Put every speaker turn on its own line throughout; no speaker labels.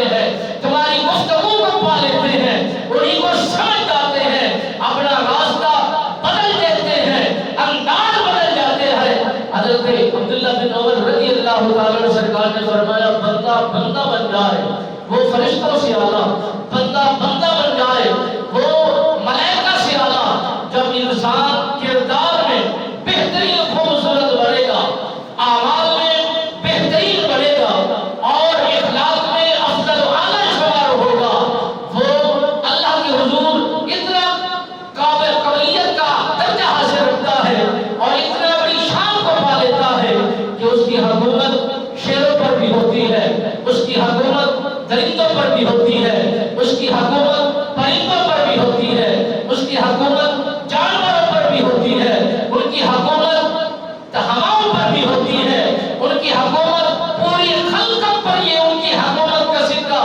جاتے ہیں، تمہاری گفتگو کو پا لیتے ہیں، انہیں کو سمجھ جاتے ہیں، اپنا راستہ بدل دیتے ہیں، انداز بدل جاتے ہیں۔ حضرت عبداللہ بن عمر رضی اللہ تعالیٰ عنہ سرکار نے فرمایا بندہ بندہ بن جائے وہ فرشتوں سے اعلیٰ، بندہ بندہ بن جائے وہ ملائکہ سے اعلیٰ۔ جب انسان کردار میں بہترین خوبصورت بنے گا، اعمال میں بہترین بنے گا اور اخلاق میں افضل و اعلیٰ شمار ہوگا، وہ اللہ کے حضور اتنا قابلیت کا درجہ حاصل رکھتا ہے اور اتنا بڑی شان کو پا لیتا ہے کہ اس کی حکومت شیروں پر بھی ہوتی ہے، اس کی حکومت درندوں پر بھی ہوتی ہے، اس کی حکومت پرندوں پر بھی ہوتی ہے، اس کی حکومت جانوروں پر بھی ہوتی ہے، ان کی حکومت ہواؤں پر بھی ہوتی ہے، ان کی حکومت پوری خلقت پر یہ ان کی حکومت کا سکہ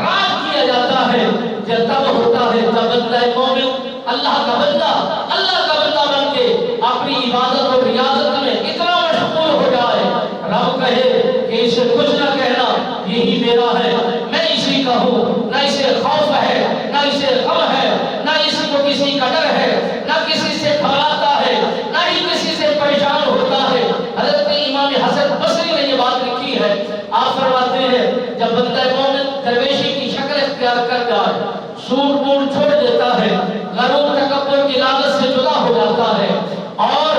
راج کیا جاتا ہے۔ جب تب ہوتا ہے جب بندہ مومن اللہ کا بندہ بن کے اپنی عبادت اور ریاضت میں اتنا مشغول ہو جائے، رب کہے کہ اسے کچھ نہ کہنا، یہی میرا ہے، میں اسی کا ہوں، نہ اسے خوف ہے، نہ اسے غم ہے، نہ اس کو کسی کا ڈر ہے، نہ کسی سے گھبراتا ہے، نہ ہی کسی سے پریشان ہوتا ہے۔ حضرت امام حسن بصری نے یہ بات لکھی ہے، آپ فرماتے ہیں جب بندہ مومن درویشی کی شکل اختیار کر جائے، سوٹ بوٹ چھوڑ دیتا ہے، غرور تکبر کی لعنت سے جدا ہو جاتا ہے اور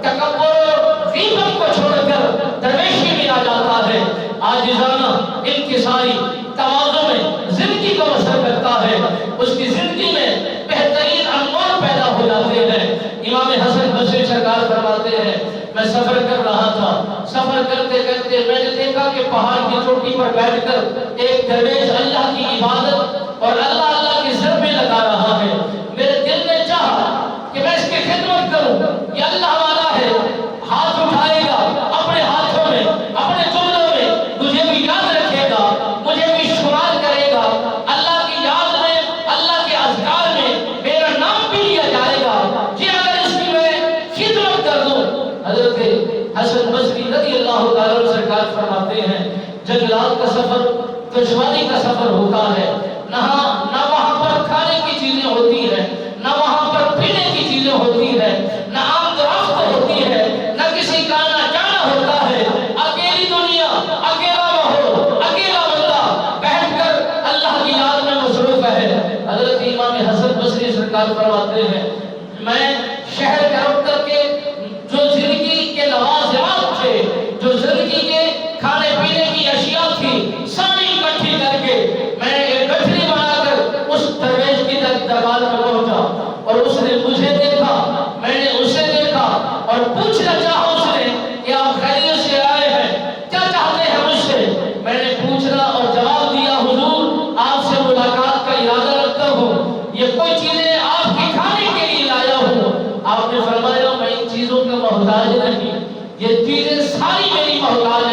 تکبر غیبت کو چھوڑ کر درویشی میں آ جاتا ہے، عاجزانہ انکساری تواضع میں زندگی کو بسر کرتا ہے، اس کی زندگی میں بہترین انوار پیدا ہو جاتے ہیں۔ امام حسن بصری سرکار فرماتے ہیں میں سفر کر رہا تھا، سفر کرتے کرتے میں نے دیکھا کہ پہاڑ کی چوٹی پر بیٹھ کر ایک درویش اللہ کی عبادت اور اللہ کی ضربیں لگا رہا ہے۔ میرے دل نے چاہا کہ میں اس کی خدمت کروں، یہ اللہ والا ہے، ہاتھ اٹھائے گا اپنے ہاتھوں میں، اپنے جملوں میں مجھے بھی یاد رکھے گا، مجھے بھی شمار کرے گا، اللہ کی یاد میں، اللہ کے اذکار میں میرا نام بھی لیا جائے گا کہ اگر اس کی میں خدمت کر دوں۔ حضرت حسن بصری رضی اللہ تعالیٰ عنہ سرکار فرماتے ہیں جنگلات کا سفر دشواری کا سفر ہوتا ہے، نہ وہاں پر کھانے کی چیزیں ہوتی ہیں، نہ وہاں پر پینے کی چیزیں ہوتی ہیں، نہ آمد و رفت ہوتی ہے، نہ کسی کا آنا جانا ہوتا ہے، اکیلی دنیا، اکیلا ماحول، اکیلا بندہ بیٹھ کر اللہ کی یاد میں مصروف ہے۔ حضرت امام حسن بصری سرکار فرماتے ہیں میں شہر کا رخ کر کے جو زندگی کے لوازمات تھے، جو زندگی کے کھانے پینے کی اشیاء تھی، ساری اکٹھی کر کے میں ایک گٹھری بنا کر اس درویش کی دربار میں پہنچا اور اس نے مجھے دیکھا، میں نے اسے دیکھا اور پوچھنا چاہا اس نے کہ آپ خیریت سے آئے ہیں، کیا چاہتے ہیں مجھ سے؟ میں نے پوچھنا اور جواب دیا حضور آپ سے ملاقات کا ارادہ رکھتا ہوں، یہ کوئی چیزیں آپ کے کھانے کے لیے لایا ہوں۔ آپ نے فرمایا میں ان چیزوں کا محتاج نہیں، یہ چیزیں ساری میری محتاج